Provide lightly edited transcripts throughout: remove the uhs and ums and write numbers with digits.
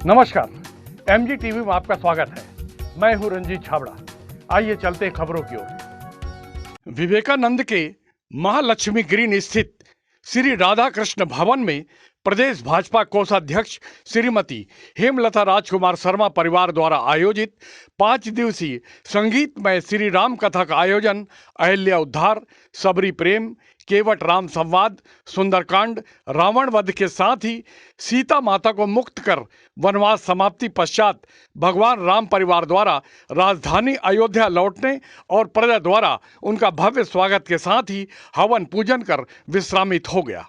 नमस्कार, MG TV में आपका स्वागत है। मैं हूं रंजीत छाबड़ा। आइए चलते हैं खबरों की ओर। विवेकानंद के महालक्ष्मी ग्रीन स्थित श्री राधा कृष्ण भवन में प्रदेश भाजपा कोषाध्यक्ष श्रीमती हेमलता राजकुमार शर्मा परिवार द्वारा आयोजित 5 दिवसीय संगीतमय श्री राम कथा का आयोजन अहिल्या उद्धार, सबरी प्रेम, केवट राम संवाद, सुंदरकांड, रावण वध के साथ ही सीता माता को मुक्त कर वनवास समाप्ति पश्चात भगवान राम परिवार द्वारा राजधानी अयोध्या लौटने और प्रजा द्वारा उनका भव्य स्वागत के साथ ही हवन पूजन कर विश्रामित हो गया।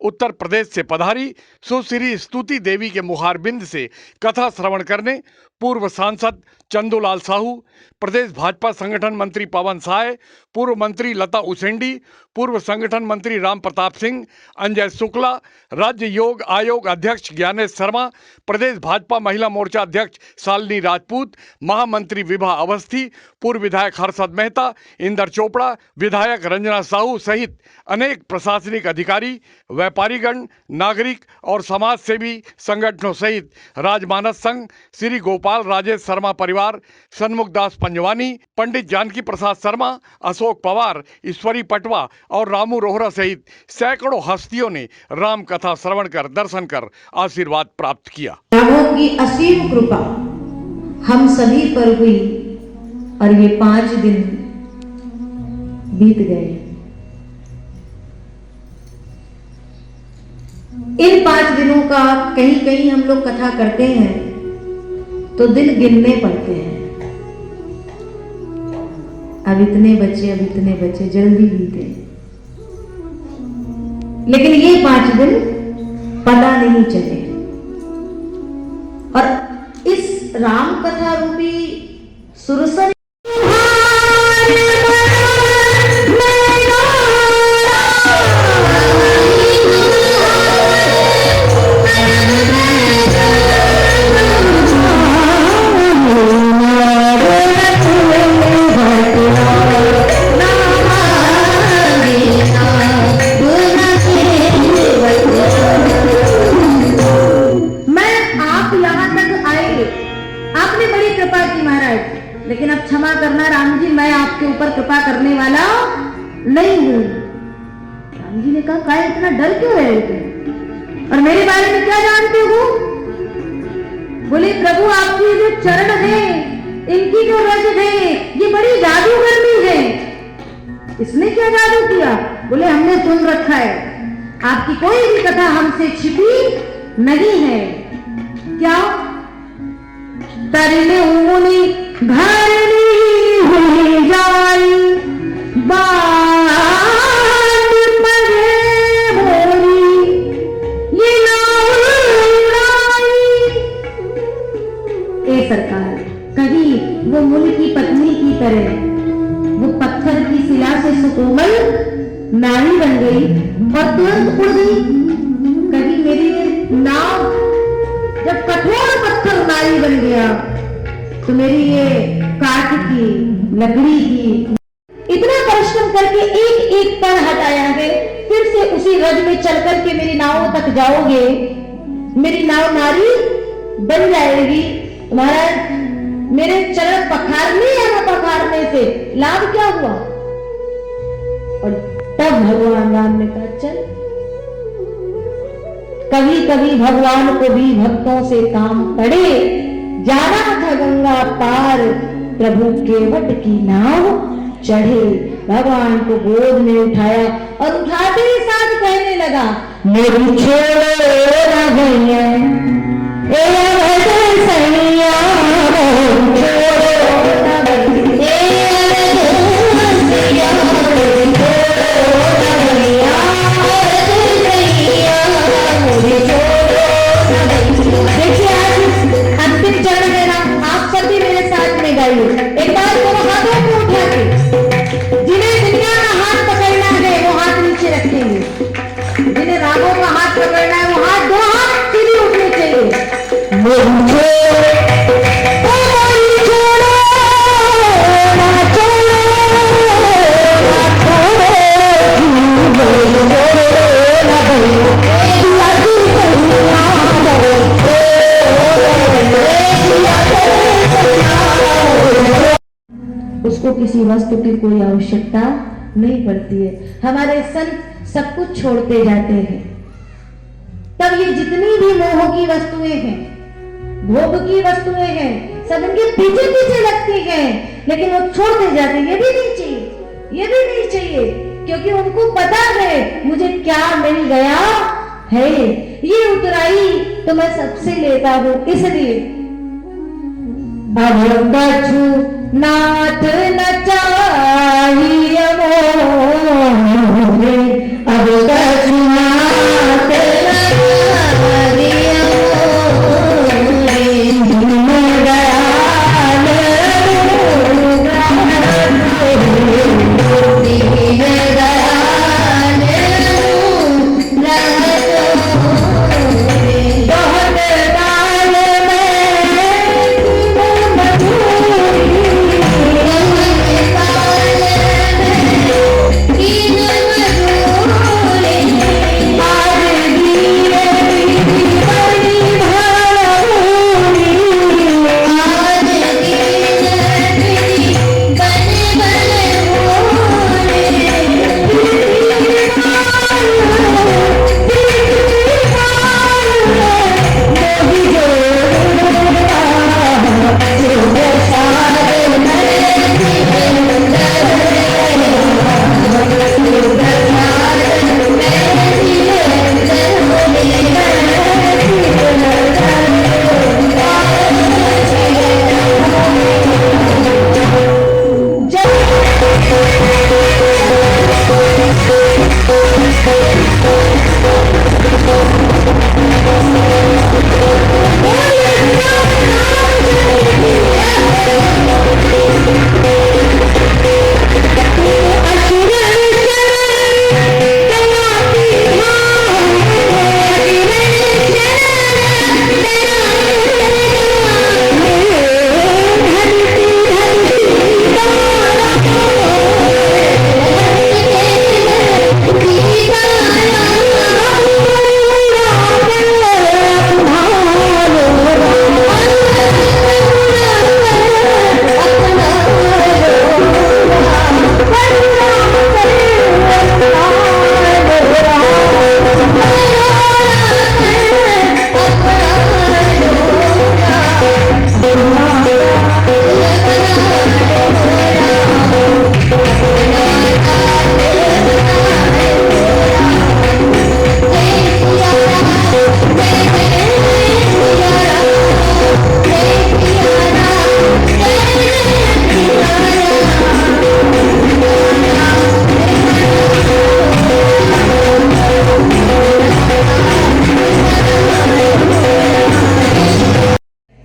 उत्तर प्रदेश से पधारी सुश्री स्तुति देवी के मुखारबिंद से कथा श्रवण करने पूर्व सांसद चंदूलाल साहू, प्रदेश भाजपा संगठन मंत्री पवन साय, पूर्व मंत्री लता उसेंडी, पूर्व संगठन मंत्री राम प्रताप सिंह, अंजय शुक्ला, राज्य योग आयोग अध्यक्ष ज्ञानेश शर्मा, प्रदेश भाजपा महिला मोर्चा अध्यक्ष शालिनी राजपूत, महामंत्री विभा अवस्थी, पूर्व विधायक हर्षद मेहता, इंदर चोपड़ा, विधायक रंजना साहू सहित अनेक प्रशासनिक अधिकारी, व्यापारीगण, नागरिक और समाज सेवी संगठनों सहित राजमानस संघ, श्री गोपाल राजेश शर्मा परिवार, सन्मुख दास पंजवानी, पंडित जानकी प्रसाद शर्मा, अशोक पवार, ईश्वरी पटवा और रामू रोहरा सहित सैकड़ों हस्तियों ने राम कथा श्रवण कर दर्शन कर आशीर्वाद प्राप्त किया। रामों की असीम कृपा हम सभी पर हुई और ये 5 दिन बीत गए। इन 5 दिनों का कहीं कहीं हम लोग कथा करते हैं तो दिन गिनने पड़ते हैं। अब इतने बच्चे जल्दी बीते, लेकिन ये 5 दिन पता नहीं चले। और इस राम कथा रूपी सुरसर लेकिन अब क्षमा करना राम जी, मैं आपके ऊपर कृपा करने वाला नहीं हूं। राम जी ने कहा, काय इतना डर क्यों रहे तुम और मेरे बारे में क्या जानते हो? बोले, प्रभु आपकी जो चरण है, इनकी जो रज है, ये बड़ी जादूगरनी है। इसने क्या जादू किया? बोले, हमने सुन रखा है, आपकी कोई भी कथा हमसे छिपी नहीं है। क्या? तरने ऊनी भरनी हुई जाई, बात परे भोरी, ये नाव उड़ाई। ए सरकार, कभी वो मुनि की पत्नी की तरह वो पत्थर की शिला से सुकोमल नारी बन गई और तुरंत उड़ गई। कभी मेरी नाव जब कठोर पत्थर नारी बन गया तो मेरी ये काठ की, लकड़ी की इतना परिश्रम करके एक एक पर हटाया है, फिर से उसी रज में चल करके मेरी नाव तक जाओगे, मेरी नाव नारी बन जाएगी। महाराज, मेरे चरण पखारने या न पखारने से लाभ क्या हुआ? और तब भगवान राम ने कहा, चल। कभी कभी भगवान को भी भक्तों से काम पड़े। जाना था गंगा पार, प्रभु केवट की नाव चढ़े। भगवान को गोद में उठाया और उठाते ही साथ कहने लगा, मेरी छोड़ो ना भैया, सैया एक बार दोनों हाथों को उठा के, जिन्हें दुनिया का हाथ पकड़ना है वो हाथ नीचे रखेंगे, जिन्हें रामों का हाथ पकड़ना है वो हाथ, 2 हाथ सीधे उठने चाहिए। किसी वस्तु की कोई आवश्यकता नहीं पड़ती है। हमारे संत सब कुछ छोड़ते जाते हैं। तब ये जितनी भी मोह की वस्तुएं हैं, भोग की वस्तुएं हैं, सब इनके पीछे पीछे लगती हैं, लेकिन वो छोड़ते जाते हैं। ये भी नहीं चाहिए, ये भी नहीं चाहिए, क्योंकि उनको पता है मुझे क्या मिल गया है। ये उतराई तो मैं सबसे लेता हूं, इसलिए अब कछु नाथ न चाहिए मोरे, अब कछु नाथ न चाहिए मोरे, दिन दयाल दीन दयाल बहुत दाल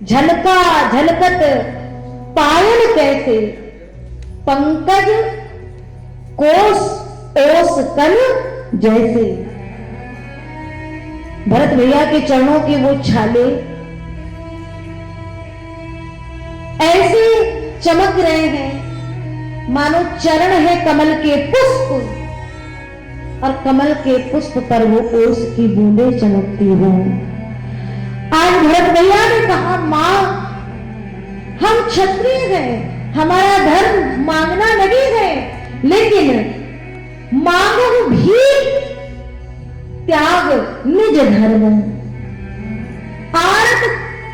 झलका झलकत पायल कैसे, पंकज कोस ओस कन जैसे। भरत भैया के चरणों के वो छाले ऐसे चमक रहे हैं मानो चरण है कमल के पुष्प, और कमल के पुष्प पर वो ओस की बूंदें चमकती हों। आज भरत भैया ने कहा, मां हम क्षत्रिय हैं, हमारा धर्म मांगना नहीं है, लेकिन मांगो भी त्याग निज धर्म, आरत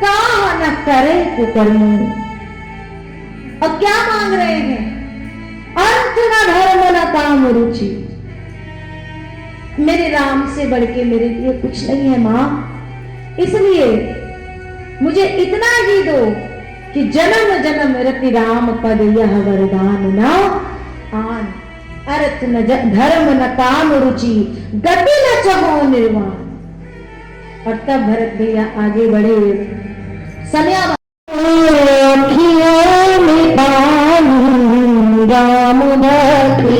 काह न करे कुकर्म। और क्या मांग रहे हैं? अर्थ न धर्म न काम रुचि। मेरे राम से बढ़ के मेरे लिए कुछ नहीं है मां, इसलिए मुझे इतना ही दो कि जन्म जन्म रति राम पद यह वरदान न आन। अर्थ न धर्म न काम रुचि, गति न चहो निर्वाण। और तब भरत भैया आगे बढ़े। समय राम भक्ति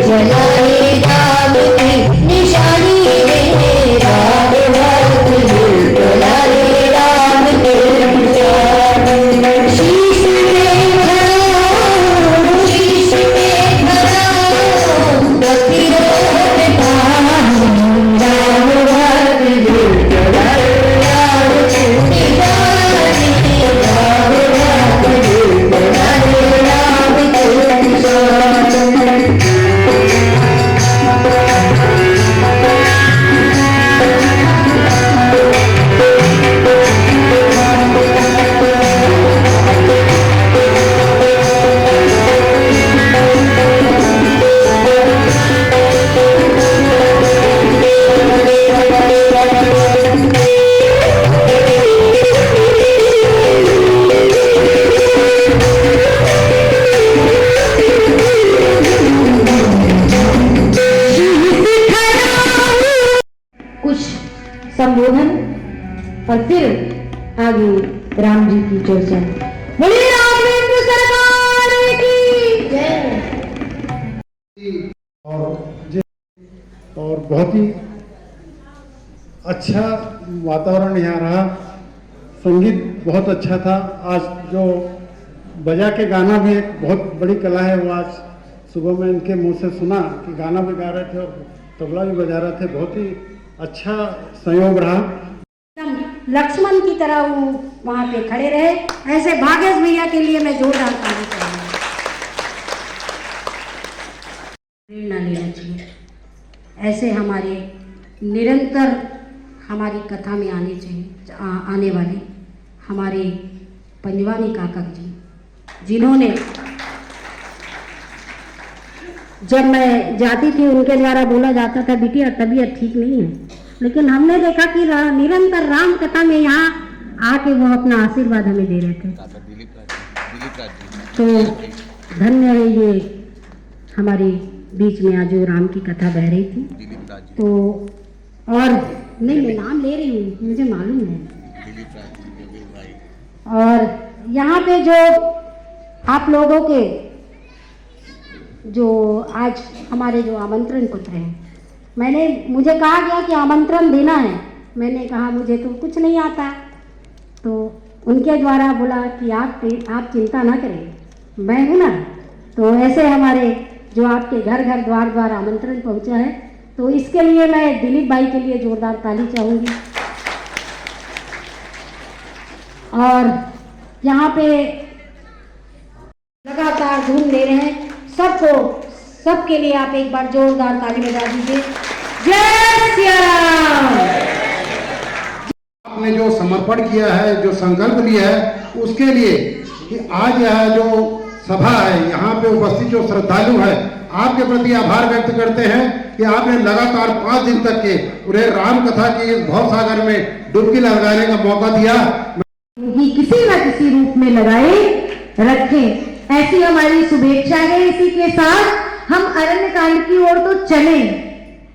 चलाए राम की निशानी रे, राम भक्ति चलाए राम के निशानी। शीश में धरा, शीश में धरा, प्रतिरोध पान, राम भक्ति चलाए राम के निशानी। हूँ राम जी की चर्चा। बोलिए राघवेंद्र सरकार की जय। और बहुत ही अच्छा वातावरण यहाँ रहा। संगीत बहुत अच्छा था। आज जो बजा के गाना भी एक बहुत बड़ी कला है। वो आज सुबह में इनके मुंह से सुना कि गाना भी गा रहे थे और तबला भी बजा रहे थे। बहुत ही अच्छा संयोग रहा। लक्ष्मण की तरह वो वहाँ पे खड़े रहे। ऐसे भागेश भैया के लिए मैं जोरदार ताली चाहूँगी। प्रेरणा लेना चाहिए। ऐसे हमारे निरंतर हमारी कथा में आने चाहिए आने वाले हमारे पंजवानी काका जी, जिन्होंने जब मैं जाती थी उनके द्वारा बोला जाता था बिटिया तबीयत ठीक नहीं है, लेकिन हमने देखा कि निरंतर राम कथा में यहाँ आके वो अपना आशीर्वाद हमें दे रहे थे। तो धन्य है ये हमारे बीच में आज जो राम की कथा बह रही थी। तो और नहीं, मैं नाम ले रही हूँ, मुझे मालूम है। और यहाँ पे जो आप लोगों के जो आज हमारे जो आमंत्रण पत्र हैं, मुझे कहा गया कि आमंत्रण देना है। मैंने कहा मुझे तो कुछ नहीं आता। तो उनके द्वारा बोला कि आप चिंता ना करें, मैं हूँ ना। तो ऐसे हमारे जो आपके घर घर द्वार द्वार आमंत्रण पहुँचा है, तो इसके लिए मैं दिलीप भाई के लिए जोरदार ताली चाहूँगी। और यहाँ पे लगातार धूम दे रहे हैं सबके लिए आप एक बार जोरदार ताली बजा दीजिए। जय श्री राम। आपने जो समर्पण किया है, जो संकल्प लिया है, उसके लिए कि आज यह जो सभा है, यहाँ पे उपस्थित जो श्रद्धालु है, आपके प्रति आभार व्यक्त करते हैं कि आपने लगातार 5 दिन तक के उन्हें राम कथा की इस भवसागर में डुबकी लगाने का मौका दिया। किसी न किसी रूप में लगाए रखें, ऐसी हमारी शुभेच्छा है। इसी के साथ हम अरण्य कांड की ओर तो चले,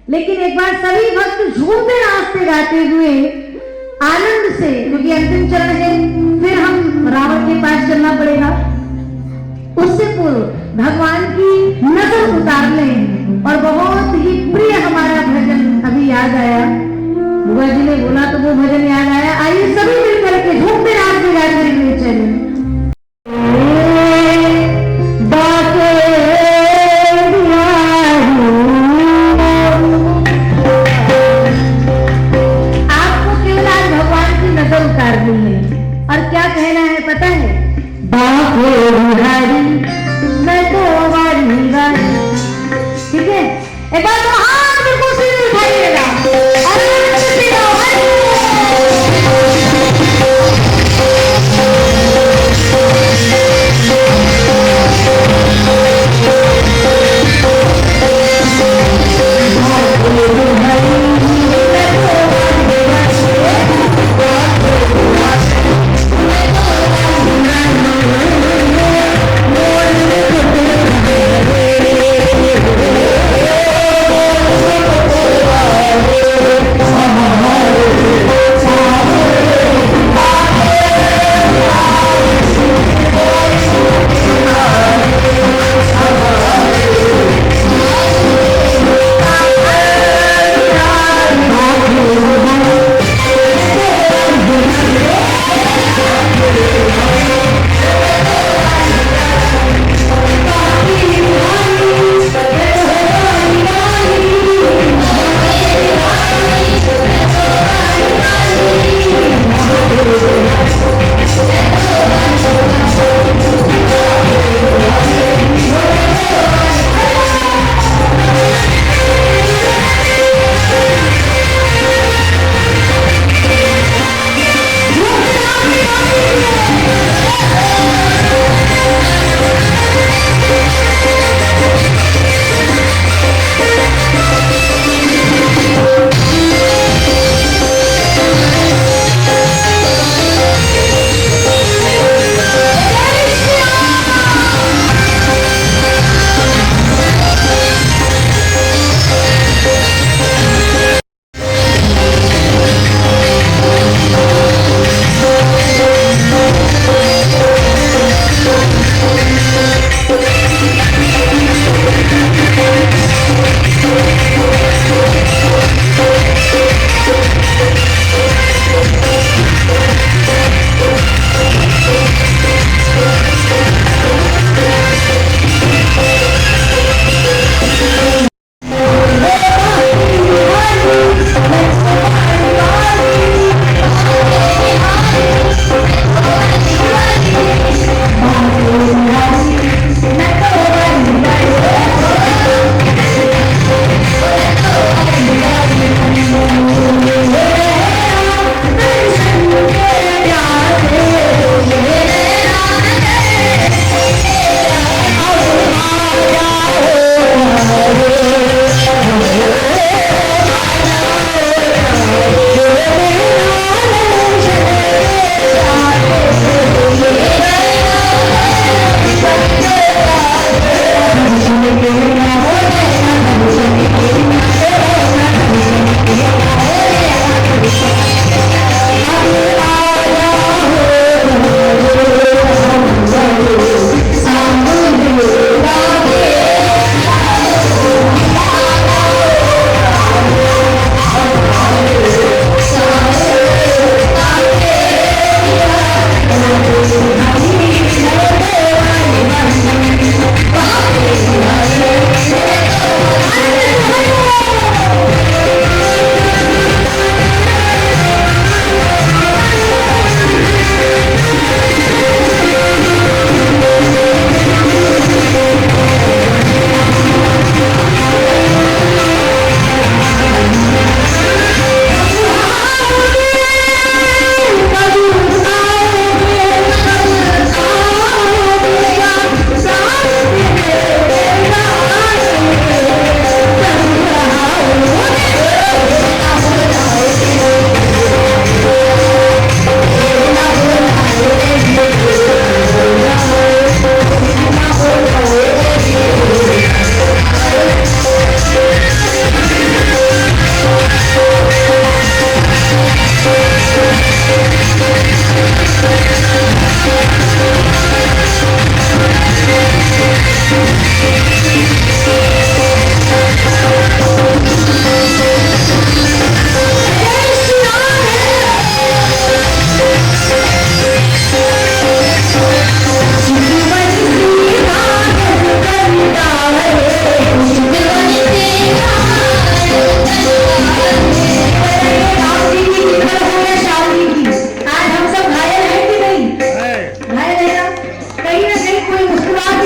लेकिन एक बार सभी भक्त झूमते नाचते गाते हुए आनंद से, क्योंकि अंतिम चरण है, फिर हम रावण के पास चलना पड़ेगा। उससे पूर्व भगवान की नजर उतार लें। और बहुत ही प्रिय हमारा भजन अभी याद आया, बुआ जी ने बोला तो वो भजन याद आया। आइए सभी मिलकर के झूमते नाचते गाते हुए चलें। आपको केवल आज भगवान की नजर उतारनी है और क्या कहना है पता है? बापो बुढ़ारी मैं तो वारी वारी। ठीक है, एक बार तो हाथ बिल्कुल सीधे उठाइएगा। अरे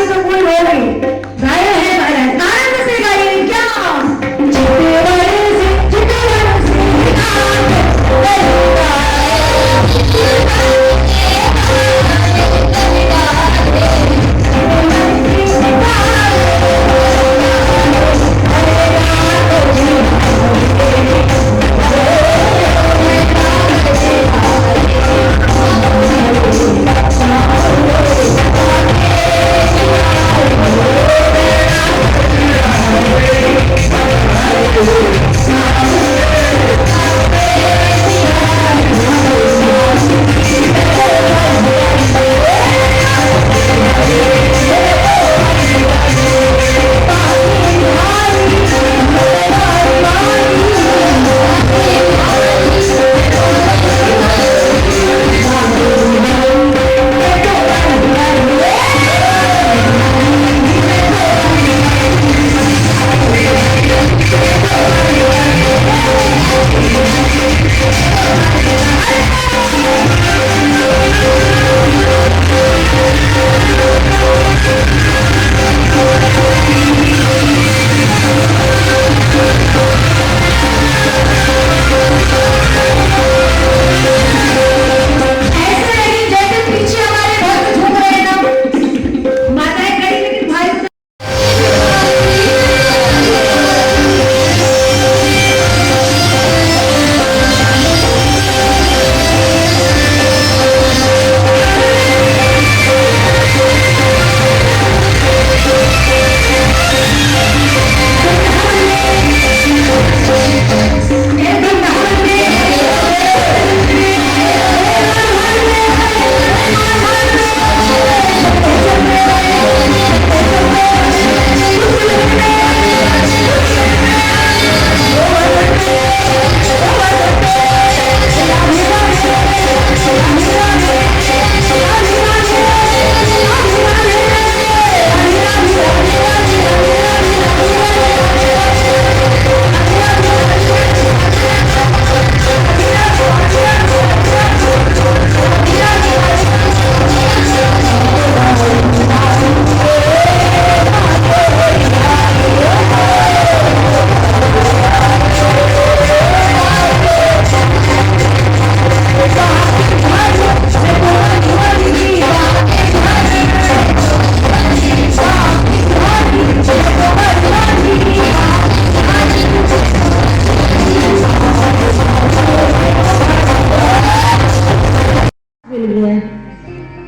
शादी तो पूरी हो गई, गाया है भजन, आनंद से गाइए क्या। चिट्टे वाले से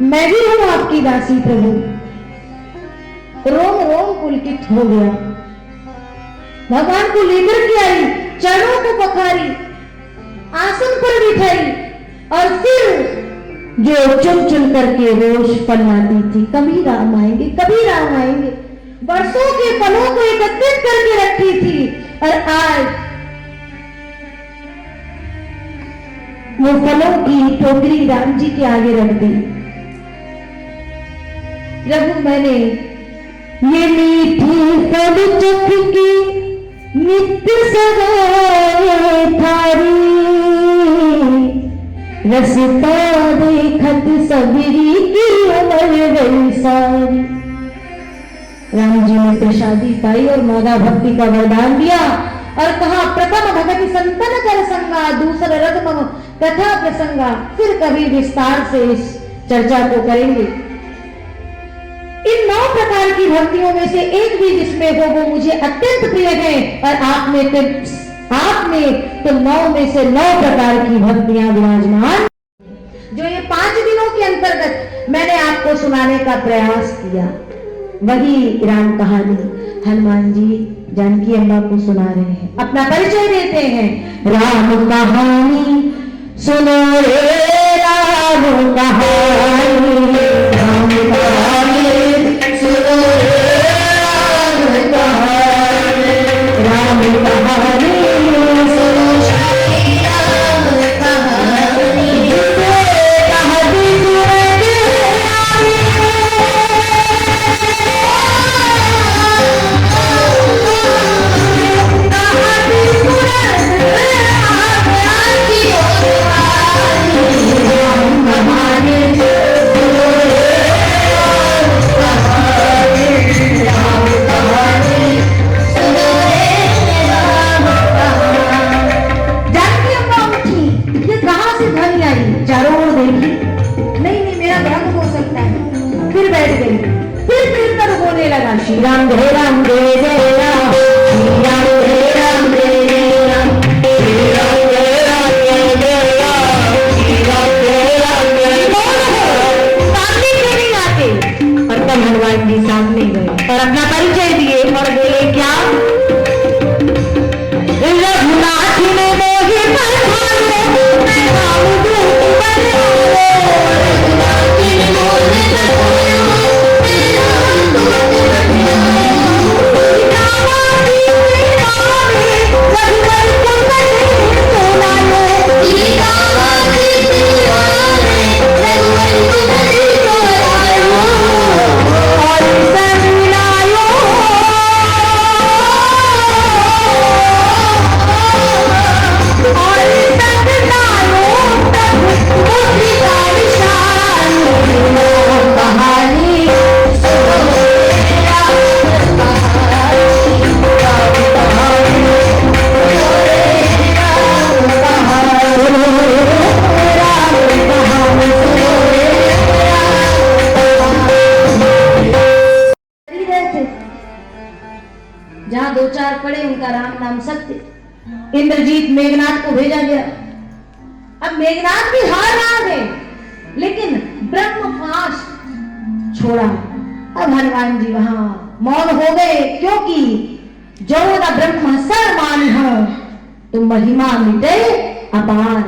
मैं भी हूं आपकी दासी प्रभु। रोम रोम पुलकित हो गया, भगवान को लेकर के आई, चरणों को पखारी, आसन पर बिठाई और फिर जो चुन चुन करके रोष पन्नाती थी, कभी राम आएंगे, कभी राम आएंगे, वर्षों के फलों को एकत्रित करके रखी थी और आज वो फलों की टोकरी राम जी के आगे रख दी। प्रभु मैंने ये मीठी फल चख की नित्य सगाए थारी, रसता देखत सबरी की उम्र गई सारी। राम जी ने प्रसादी पाई और मौदा भक्ति का वरदान दिया और कहा प्रथम भगति संतन कर संगा, दूसरा रथ मम कथा प्रसंगा। फिर कभी विस्तार से इस चर्चा को करेंगे। इन 9 प्रकार की भक्तियों में से एक भी जिसमें हो वो मुझे अत्यंत प्रिय है और आपने तो 9 में से 9 प्रकार की भक्तियां विराजमान जो ये 5 दिनों के अंतर्गत मैंने आपको सुनाने का प्रयास किया, वही राम कहानी हनुमान जी जानकी अम्मा को सुना रहे हैं, अपना परिचय देते हैं। राम कहानी सुनो रे राम कहानी, राम कहानी सुनो रे राम कहानी, राम कहानी सुनो श्री राम कहानी। बैठ गई। फिर तब होने लगा श्री राम जय राम जय जय राम, श्री राम जय राम जय जय राम, श्री राम जय राम जय जय राम, श्री राम जय राम जय सामने क्यों नहीं आते? और तब हनुमान जी सामने गए और अपना परिचय दिए और बोले क्या, रघुनाथ ने मोहि बरमालो, मैं राम दूत बरमालो, रघुनाथ ने मोहि बरमालो, मैं राम दूत बरमालो, रामायण रामावे, रघुवर पुर सोनालो, रामायण रामावे, रघुवर पुर सोनालो, और समिलायो जहां दो चार पड़े उनका राम नाम सत्य। इंद्रजीत मेघनाथ को भेजा गया। अब मेघनाथ भी हार रहा है, लेकिन ब्रह्मपाश छोड़ा। अब हनुमान जी वहां मौन हो गए, क्योंकि जो न ब्रह्म सर्वमान्य हो तो महिमा मिटे अपार।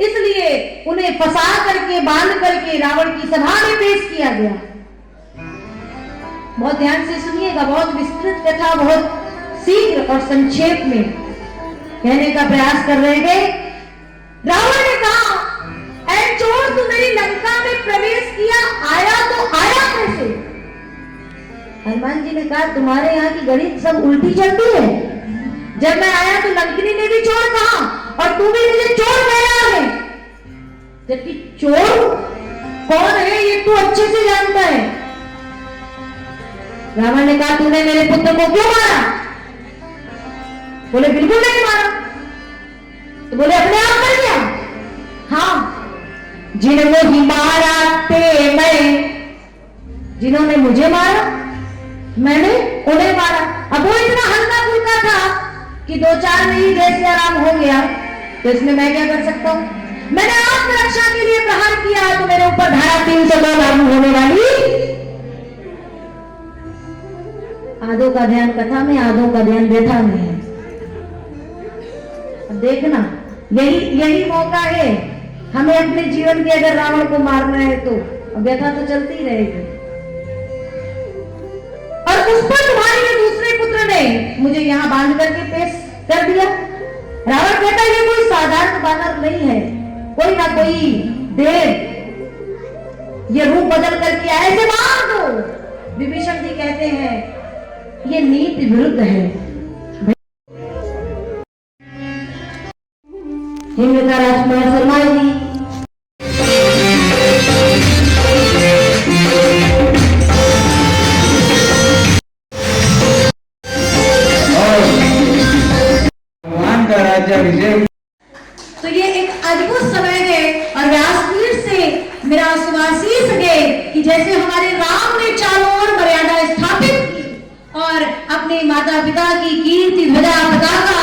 इसलिए उन्हें फंसा करके बांध करके रावण की सभा में पेश किया गया। बहुत ध्यान से सुनिएगा, बहुत विस्तृत कथा, बहुत शीघ्र और संक्षेप में कहने का प्रयास कर रहे थे। रावण ने कहा, ऐ चोर, तू मेरी लंका में प्रवेश किया, आया तो आया कैसे? हनुमान जी ने कहा, तुम्हारे यहाँ की गणित सब उल्टी चलती है। जब मैं आया तो लंकिनी ने भी चोर कहा और तू भी मुझे चोर कह रहा है, जबकि चोर कौन है ये तू अच्छे से जानता है। रावण ने कहा, तूने मेरे पुत्र को क्यों मारा? बोले बिल्कुल नहीं मारा। तो बोले अपने आप मर गया? हाँ, जिन्होंने मारा ते मैं, जिन्होंने मुझे मारा मैंने उन्हें मारा। अब वो इतना हल्का फुल्का था कि दो चार में ही जैसे आराम हो गया, तो इसमें मैं क्या कर सकता हूं? मैंने आत्मरक्षा के लिए प्रहार किया तो मेरे ऊपर धारा 302 लागू होने वाली। आधों का ध्यान कथा में, आधों का ध्यान व्यथा में है। अब देखना, यही मौका है हमें अपने जीवन के, अगर रावण को मारना है तो व्यथा तो चलती ही रहेगी। और उस पर तुम्हारे ये दूसरे पुत्र ने मुझे यहाँ बांध करके पेश कर दिया। रावण कहता है ये कोई साधारण बानर नहीं है, कोई ना कोई देव ये रूप बदल करके ऐसे मार दो। विभीषण जी कहते हैं ये नीति विरुद्ध है। हिंद का राजकुमार शर्मा जी, भगवान का राज्य विजय। तो ये एक अद्भुत समय है और व्यासपीठ से मेरा सुभाषीष है कि जैसे हमारे राम ने चारों ओर मर्यादा स्थापित की और अपने माता पिता की कीर्ति ध्वजा पताका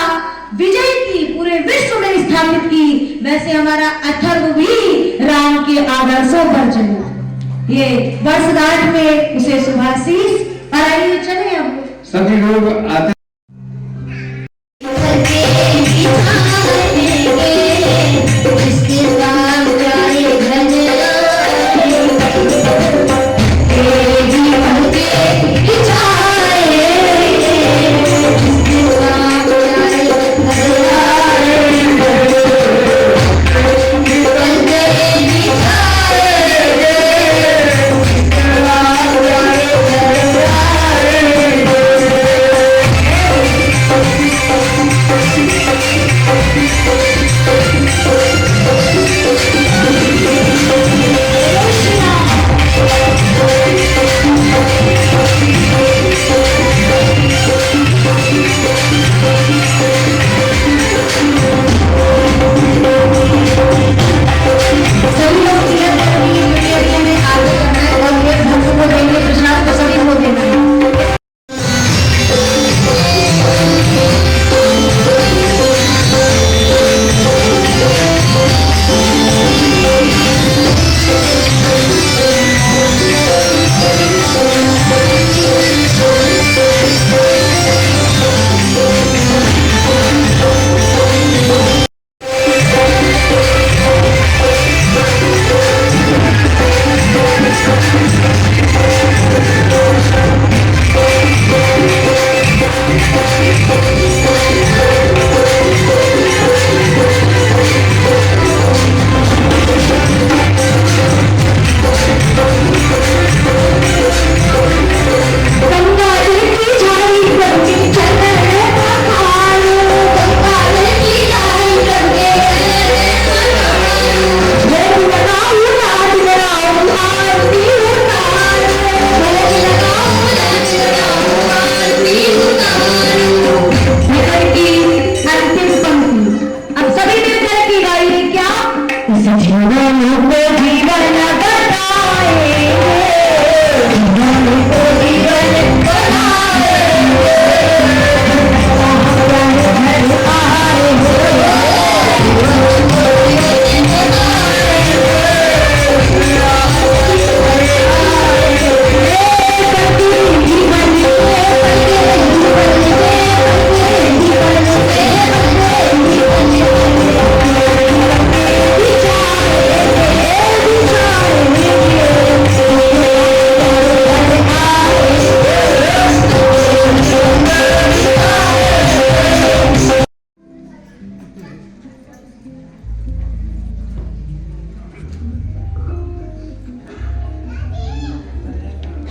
विजय की पूरे विश्व में स्थापित की, वैसे हमारा अथर्व भी राम के आदर्शों पर चले। ये वर्षगांठ में उसे सुभाषीष। और आइए चले अब सभी लोग आते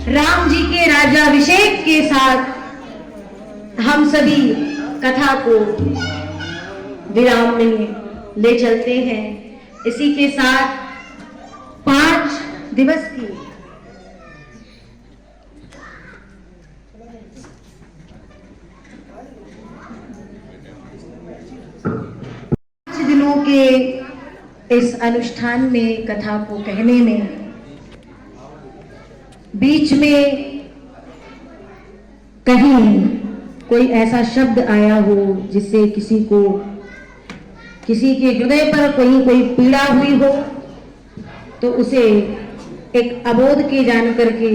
राम जी के राज्याभिषेक के साथ हम सभी कथा को विराम में ले चलते हैं। इसी के साथ 5 दिवस की दिनों के इस अनुष्ठान में कथा को कहने में बीच में कहीं कोई ऐसा शब्द आया हो जिससे किसी के हृदय पर कोई पीड़ा हुई हो, तो उसे एक अबोध के जान करके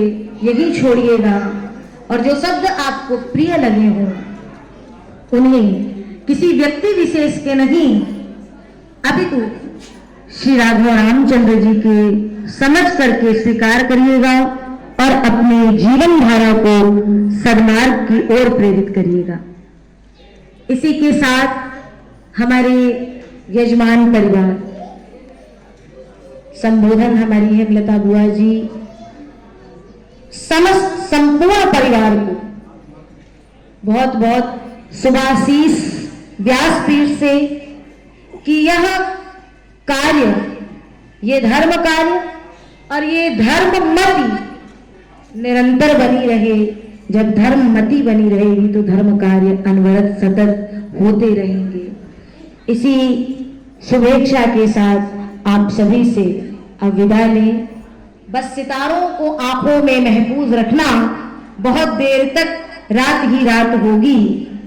यही छोड़िएगा। और जो शब्द आपको प्रिय लगे हो उन्हें किसी व्यक्ति विशेष के नहीं, अपितु श्री राघव रामचंद्र जी के समझ करके स्वीकार करिएगा और अपने जीवन धारा को सन्मार्ग की ओर प्रेरित करिएगा। इसी के साथ हमारे यजमान परिवार, संबोधन हमारी हेमलता बुआ जी समस्त संपूर्ण परिवार को बहुत बहुत शुभाशीष व्यासपीठ से कि यह कार्य, ये धर्म कार्य और ये धर्ममति निरंतर बनी रहे। जब धर्ममति बनी रहेगी तो धर्म कार्य अनवरत सतत होते रहेंगे। इसी शुभेच्छा के साथ आप सभी से अब विदा लें। बस सितारों को आंखों में महफूज रखना, बहुत देर तक रात ही रात होगी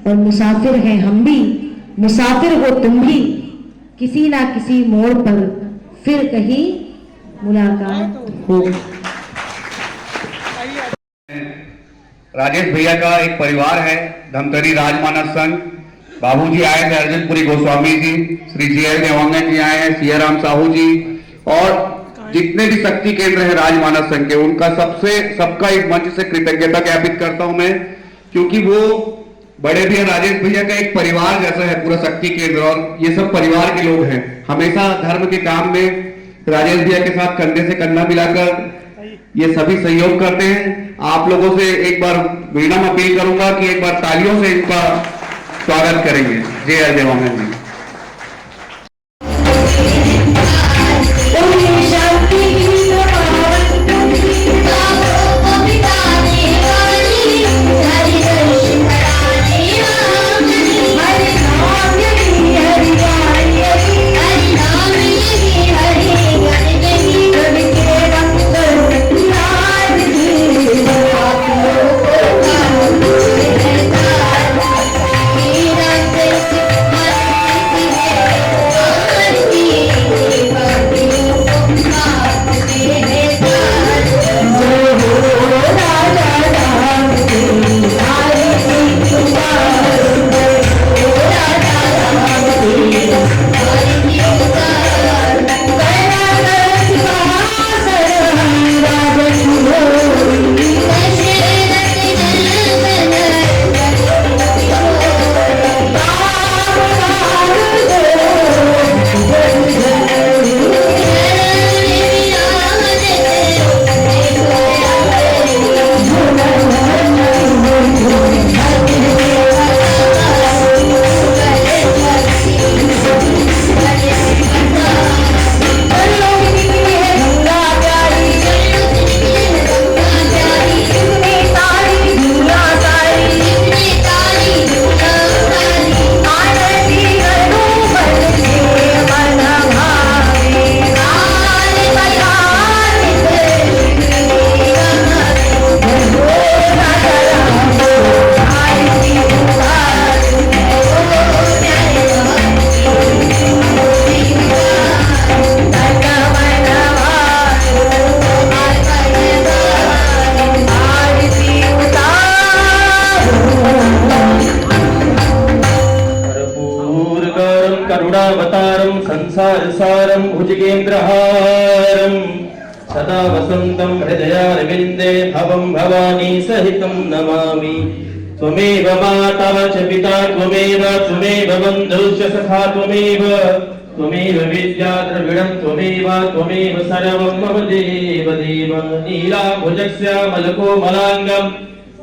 और मुसाफिर हैं हम भी, मुसाफिर हो तुम भी, किसी ना किसी मोड़ पर फिर कहीं मुलाकात हो। राजेश भैया का एक परिवार है, धमतरी राजमानस संघ। बाबूजी आए थे, अर्जुनपुरी गोस्वामी जी, श्री जीएल देवांगन जी आए हैं, सियाराम साहू जी, और जितने भी शक्ति केंद्र हैं राजमानस संघ के, उनका सबका इस मंच से कृतज्ञता ज्ञापित करता हूं मैं, क्योंकि वो बड़े भैया राजेश भैया का एक परिवार जैसा है पूरा शक्ति केंद्र, और ये सब परिवार के लोग हैं। हमेशा धर्म के काम में राजेश भैया के साथ कंधे से कंधा मिलाकर ये सभी सहयोग करते हैं। आप लोगों से एक बार विनम्र अपील करूंगा कि एक बार तालियों से इनका स्वागत करेंगे। जय देवांगन जी। करुणावतारं संसारसारं भुजगेन्द्रहारं सदा वसन्तं हृदयारविन्दे भवं भवानी सहितं नमामि। त्वमेव माता च पिता त्वमेव बन्धुश्च सखा त्वमेव त्वमेव विद्या द्रविणं त्वमेव सर्वं मम देव देव नीलाभुजश्यामलकोमलाङ्गं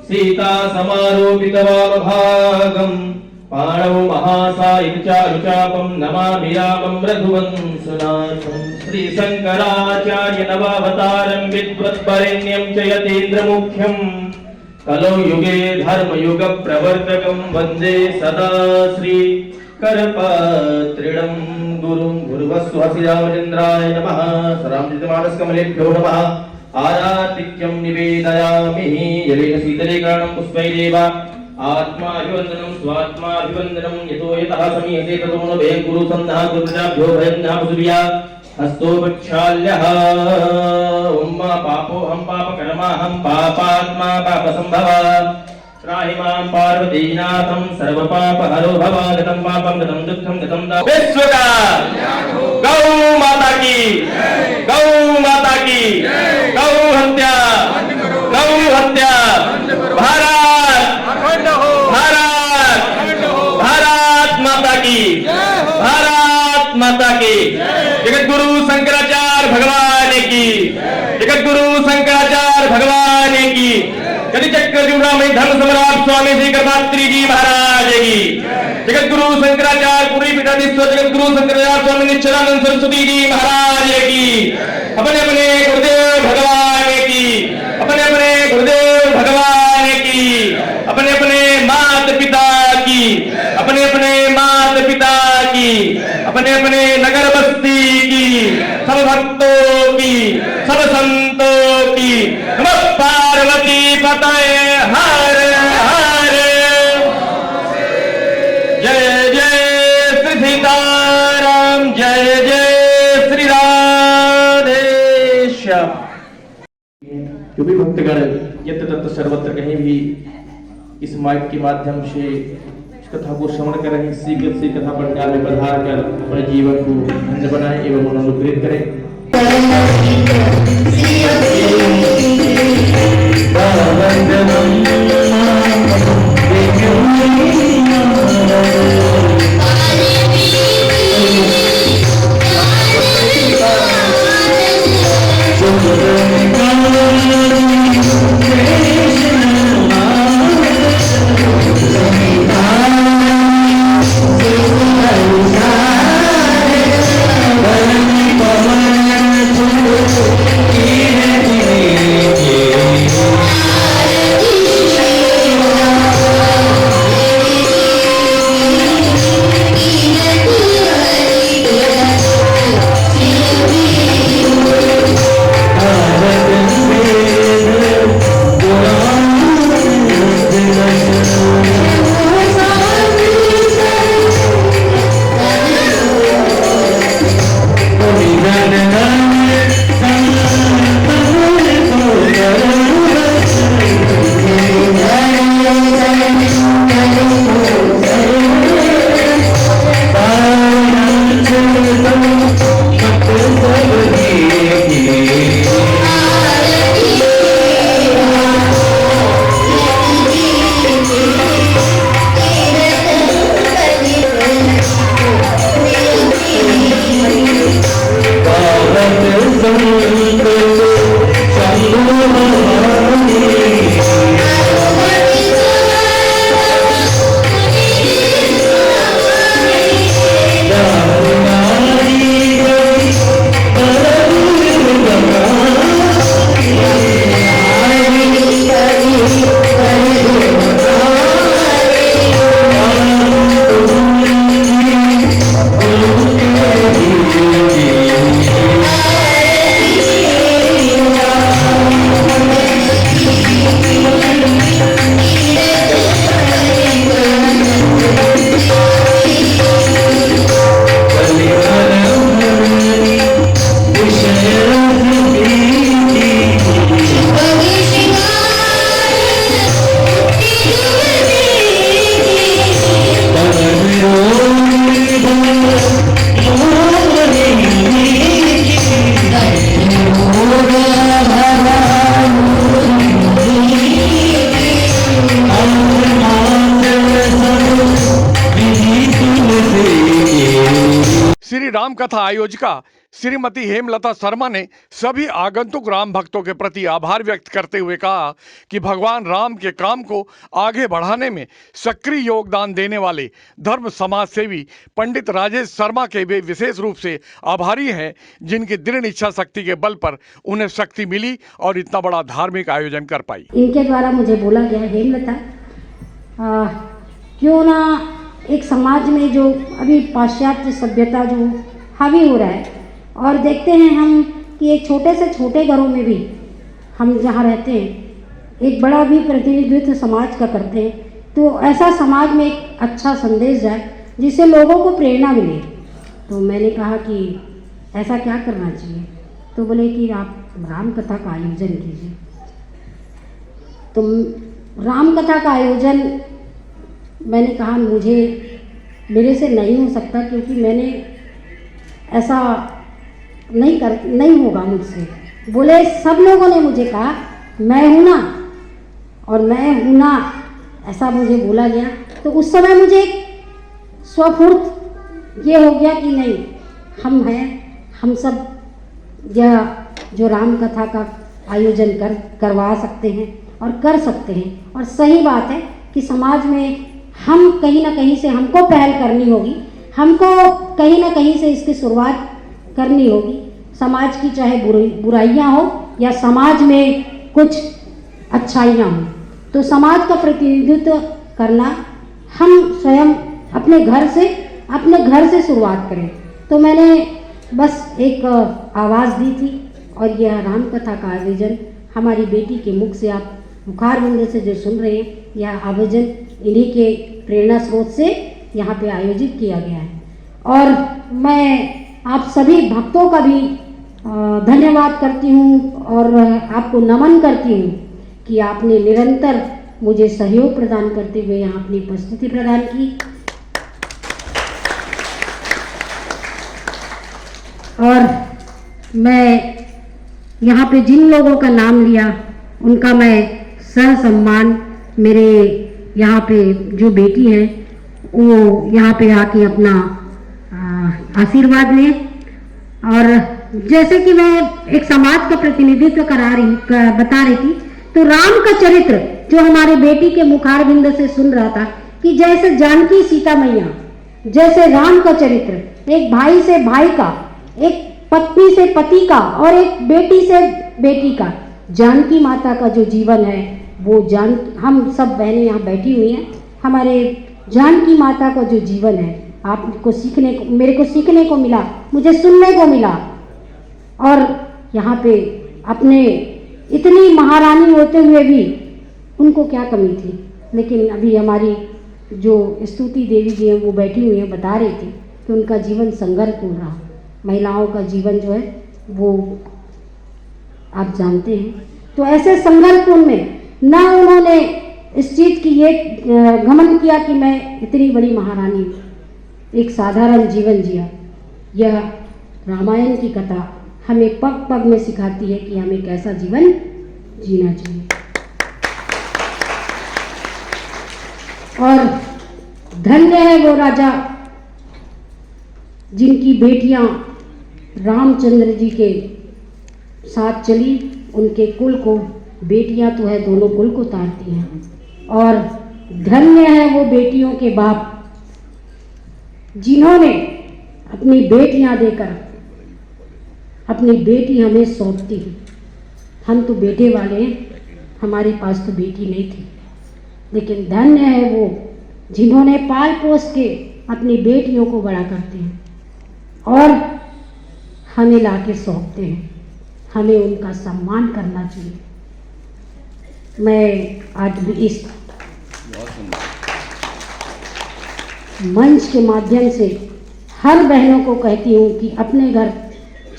सीता समारोपितवामभागम् पाणौ महासायुचारुचापं नमामि रामं रघुवंशनाथं श्रीशङ्कराचार्य नवावतारं विद्वत्परेण्यं च यतीन्द्रमुख्यं कलौ युगे धर्मयुगप्रवर्तकं वन्दे सदा श्री करपत्रिणं गुरुं गुरुवस्वसि रामचन्द्राय नमः रामचन्द्रमानसकमलेभ्यो नमः आरातिक्यं निवेदयामि जलेन शीतलीकरणं पुष्पैरेव आत्माभिवन्दनं स्वात्माभिवन्दनं यतो यतः समीहते ततो न भयं गुरु सन्नः गुरुजाभ्यो भयं न पुसुर्या हस्तो प्रक्षाल्यः ॐ पापोऽहं पापकर्माहं पापात्मा पापसम्भवा त्राहि मां पार्वतीनाथं सर्वपापहरो भव गतं पापं गतं दुःखं गतं विश्वका गौ माता की गौ माता की गौ हत्या भारत माता की जगत गुरु शंकराचार्य भगवान की जगत गुरु शंकराचार्य भगवान की कति चक्र चूड़ामणि धर्म सम्राट स्वामी श्री करपात्री जी महाराज की जगत गुरु शंकराचार्य पूरी पीठाधीश्वर जगत गुरु शंकराचार्य स्वामी निश्चलानंद सरस्वती जी महाराज की अपने अपने गुरुदेव भगवान की अपने अपने गुरुदेव भगवान की अपने अपने माता पिता की अपने अपने माता पिता की अपने अपने नगर बस्ती की सब भक्तों की सब संतों की नमः पार्वती पतये हर हर जय जय श्री सीताराम जय जय श्री राधेश्याम। जो भी भक्तगण यत्र तत्र सर्वत्र कहीं भी इस माइक के माध्यम से इस कथा को श्रवण कर रहे हैं, शीघ्र से कथा पंडाल में पधार कर अपने जीवन को धन्य बनाएं एवं मनोनुग्रहित करें। राम कथा आयोजिका श्रीमती हेमलता शर्मा ने सभी आगंतुक राम भक्तों के प्रति आभार व्यक्त करते हुए कहा कि भगवान राम के काम को आगे बढ़ाने में सक्रिय योगदान देने वाले धर्म समाज सेवी पंडित राजेश शर्मा के वे विशेष रूप से आभारी हैं, जिनकी दृढ़ इच्छा शक्ति के बल पर उन्हें शक्ति मिली और इतना बड़ा धार्मिक आयोजन कर पाई। इनके द्वारा मुझे बोला गया, हेमलता क्यों ना एक समाज में जो अभी पाश्चात्य सभ्यता जो हावी हो रहा है, और देखते हैं हम कि एक छोटे से छोटे घरों में भी हम जहाँ रहते हैं एक बड़ा भी प्रतिनिधित्व समाज का करते हैं, तो ऐसा समाज में एक अच्छा संदेश जाए जिससे लोगों को प्रेरणा मिले। तो मैंने कहा कि ऐसा क्या करना चाहिए, तो बोले कि आप राम कथा का आयोजन कीजिए। तो राम कथा का आयोजन मैंने कहा मेरे से नहीं हो सकता, क्योंकि मैंने ऐसा नहीं होगा मुझसे। बोले सब लोगों ने मुझे कहा मैं हूँ ना, और मैं हूँ ना ऐसा मुझे बोला गया। तो उस समय मुझे एक स्वफूर्त ये हो गया कि नहीं, हम हैं, हम सब यह जो राम कथा का आयोजन करवा सकते हैं और कर सकते हैं। और सही बात है कि समाज में हम कहीं ना कहीं से हमको पहल करनी होगी, हमको कहीं ना कहीं से इसकी शुरुआत करनी होगी। समाज की चाहे बुराइयां हो या समाज में कुछ अच्छाइयां हो, तो समाज का प्रतिनिधित्व करना हम स्वयं अपने घर से शुरुआत करें। तो मैंने बस एक आवाज़ दी थी, और यह राम कथा का आयोजन हमारी बेटी के मुख से, आप मुखारबिंद से जो सुन रहे हैं, यह आयोजन इन्हीं के प्रेरणा स्रोत से यहाँ पे आयोजित किया गया है। और मैं आप सभी भक्तों का भी धन्यवाद करती हूँ और आपको नमन करती हूँ कि आपने निरंतर मुझे सहयोग प्रदान करते हुए यहाँ अपनी उपस्थिति प्रदान की। और मैं यहाँ पे जिन लोगों का नाम लिया उनका मैं सह सम्मान, मेरे यहाँ पे जो बेटी है वो यहाँ पे आके अपना आशीर्वाद लें। और जैसे कि मैं एक समाज का प्रतिनिधित्व बता रही थी, तो राम का चरित्र जो हमारे बेटी के मुखारबिंद से सुन रहा था कि जैसे जानकी सीता मैया, जैसे राम का चरित्र एक भाई से भाई का, एक पत्नी से पति का और एक बेटी से बेटी का, जानकी माता का जो जीवन है वो हम सब बहनें यहाँ बैठी हुई हैं, हमारे जानकी माता का जो जीवन है आपको मेरे को सीखने को मिला, मुझे सुनने को मिला। और यहाँ पे अपने इतनी महारानी होते हुए भी उनको क्या कमी थी, लेकिन अभी हमारी जो स्तुति देवी जी हैं वो बैठी हुई हैं, बता रही थी कि उनका जीवन संघर्षपूर्ण रहा। महिलाओं का जीवन जो है वो आप जानते हैं। तो ऐसे संघर्षपूर्ण में ना उन्होंने इस चीज़ की ये घमंड किया कि मैं इतनी बड़ी महारानी हूँ, एक साधारण जीवन जिया। यह रामायण की कथा हमें पग पग में सिखाती है कि हमें कैसा जीवन जीना चाहिए। और धन्य है वो राजा जिनकी बेटियां रामचंद्र जी के साथ चली, उनके कुल को, बेटियां तो है दोनों कुल को तारती हैं। और धन्य है वो बेटियों के बाप जिन्होंने अपनी बेटियां देकर अपनी बेटी हमें सौंपती है। हम तो बेटे वाले हैं, हमारे पास तो बेटी नहीं थी, लेकिन धन्य है वो जिन्होंने पाल पोस के अपनी बेटियों को बड़ा करते हैं और हमें लाके सौंपते हैं। हमें उनका सम्मान करना चाहिए। मैं आज भी इस मंच के माध्यम से हर बहनों को कहती हूँ कि अपने घर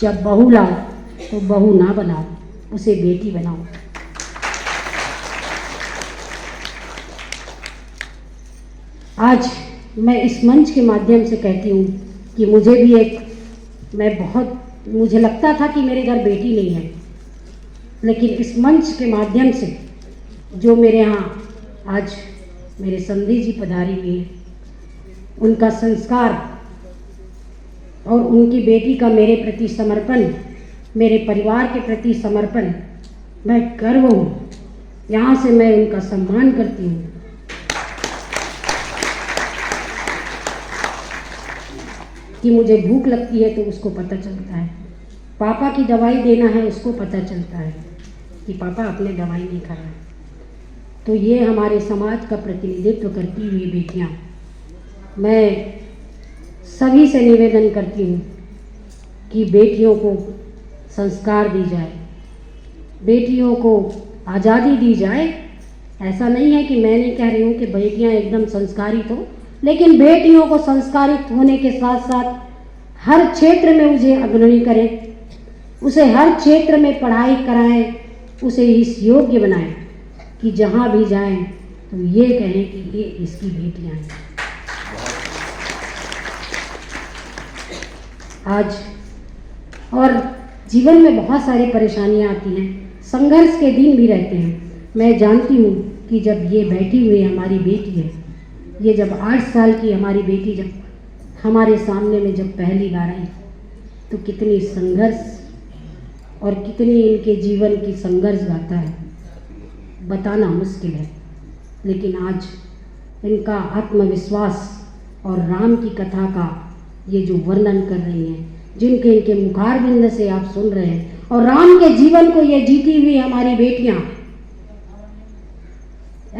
जब बहू लाओ तो बहू ना बनाओ, उसे बेटी बनाओ। आज मैं इस मंच के माध्यम से कहती हूँ कि मुझे भी मुझे लगता था कि मेरे घर बेटी नहीं है, लेकिन इस मंच के माध्यम से जो मेरे यहाँ आज मेरे समधी जी पधारी हुई हैं, उनका संस्कार और उनकी बेटी का मेरे प्रति समर्पण, मेरे परिवार के प्रति समर्पण, मैं गर्व हूँ। यहाँ से मैं उनका सम्मान करती हूँ। कि मुझे भूख लगती है तो उसको पता चलता है, पापा की दवाई देना है उसको पता चलता है कि पापा अपने दवाई नहीं खा रहे। तो ये हमारे समाज का प्रतिनिधित्व करती हुई बेटियाँ, मैं सभी से निवेदन करती हूँ कि बेटियों को संस्कार दी जाए, बेटियों को आज़ादी दी जाए। ऐसा नहीं है कि मैं नहीं कह रही हूँ कि बेटियाँ एकदम संस्कारित हो, लेकिन बेटियों को संस्कारित होने के साथ साथ हर क्षेत्र में उसे अग्रणी करें, उसे हर क्षेत्र में पढ़ाई कराएं, उसे इस योग्य बनाएं कि जहाँ भी जाएं तो ये कहें कि ये इसकी बेटियाँ हैं। आज और जीवन में बहुत सारी परेशानियाँ आती हैं, संघर्ष के दिन भी रहते हैं। मैं जानती हूँ कि जब ये बैठी हुई हमारी बेटी है, ये जब 8 साल की हमारी बेटी जब हमारे सामने में जब पहली बार आई तो कितनी संघर्ष और कितनी इनके जीवन की संघर्ष गाथा है, बताना मुश्किल है। लेकिन आज इनका आत्मविश्वास और राम की कथा का ये जो वर्णन कर रही हैं, जिनके इनके मुखारबिंद से आप सुन रहे हैं, और राम के जीवन को ये जीती हुई हमारी बेटियां,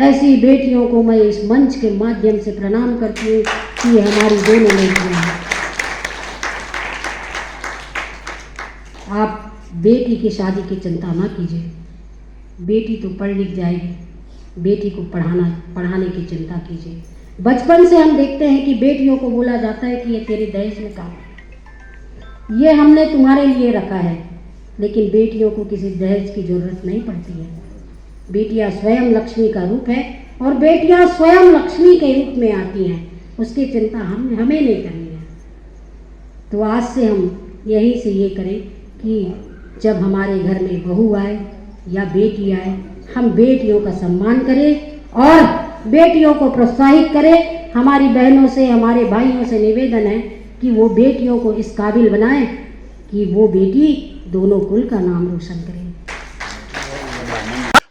ऐसी बेटियों को मैं इस मंच के माध्यम से प्रणाम करती हूँ कि ये हमारी दोनों बेटियां हैं। आप बेटी की शादी की चिंता ना कीजिए, बेटी तो पढ़ लिख जाएगी, बेटी को पढ़ाने की चिंता कीजिए। बचपन से हम देखते हैं कि बेटियों को बोला जाता है कि ये तेरे दहेज में काम है, ये हमने तुम्हारे लिए रखा है, लेकिन बेटियों को किसी दहेज की जरूरत नहीं पड़ती है। बेटियां स्वयं लक्ष्मी का रूप है और बेटियां स्वयं लक्ष्मी के रूप में आती हैं, उसकी चिंता हमें नहीं करनी है। तो आज से हम यहीं से ये करें कि जब हमारे घर में बहू आए या बेटी आए, हम बेटियों का सम्मान करें और बेटियों को प्रोत्साहित करें। हमारी बहनों से, हमारे भाइयों से निवेदन है कि वो बेटियों को इस काबिल बनाएं कि वो बेटी दोनों कुल का नाम रोशन करे।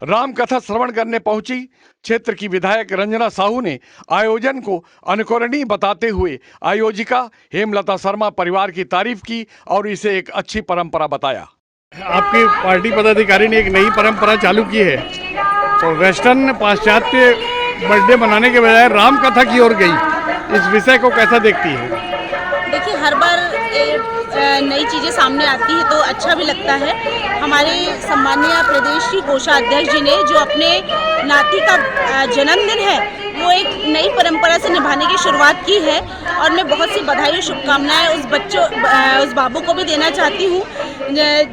राम कथा श्रवण करने पहुंची क्षेत्र की विधायक रंजना साहू ने आयोजन को अनुकरणीय बताते हुए आयोजिका हेमलता शर्मा परिवार की तारीफ की और इसे एक अच्छी परंपरा बताया। आपकी पार्टी पदाधिकारी ने एक नई परंपरा चालू की है, तो वेस्टर्न पाश्चात्य बर्थडे मनाने के बजाय राम कथा की ओर गई। इस विषय को कैसा देखती है? देखिए, हर बार नई चीज़ें सामने आती है तो अच्छा भी लगता है। हमारे सम्मानीय प्रदेश की कोषाध्यक्ष जी ने जो अपने नाती का जन्मदिन है वो एक नई परंपरा से निभाने की शुरुआत की है, और मैं बहुत सी बधाई और शुभकामनाएं उस बाबू को भी देना चाहती हूँ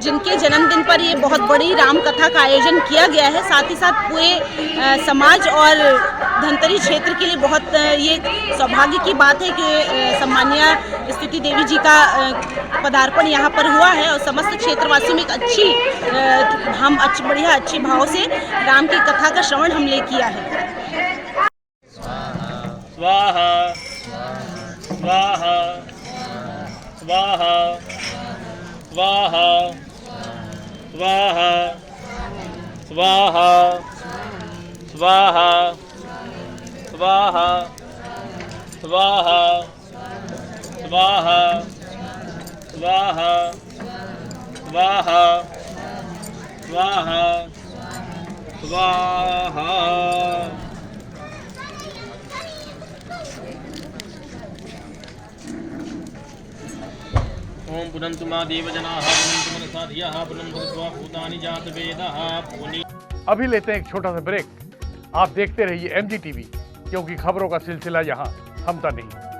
जिनके जन्मदिन पर ये बहुत बड़ी राम कथा का आयोजन किया गया है। साथ ही साथ पूरे समाज और धनतरी क्षेत्र के लिए बहुत ये सौभाग्य की बात है कि सम्मानीय स्तुति देवी जी का पदार्पण यहाँ पर हुआ है और समस्त क्षेत्रवासियों में एक अच्छी भाव से राम की कथा का श्रवण हमने किया है। स्वाहा स्वाहा स्वाहा स्वाहा स्वाहा स्वाहा स्वाहा स्वाहा स्वाहा स्वाहा स्वाहा स्वाहा स्वाहा स्वाहा। ओम पुनन्तु मा देवजनाः पुनन्तु मनसा धियः पुनन्तु भूत्वा भूतानि जातवेदः पुनि। अभी लेते हैं एक छोटा सा ब्रेक। आप देखते रहिए MG TV, क्योंकि खबरों का सिलसिला यहाँ थमता नहीं।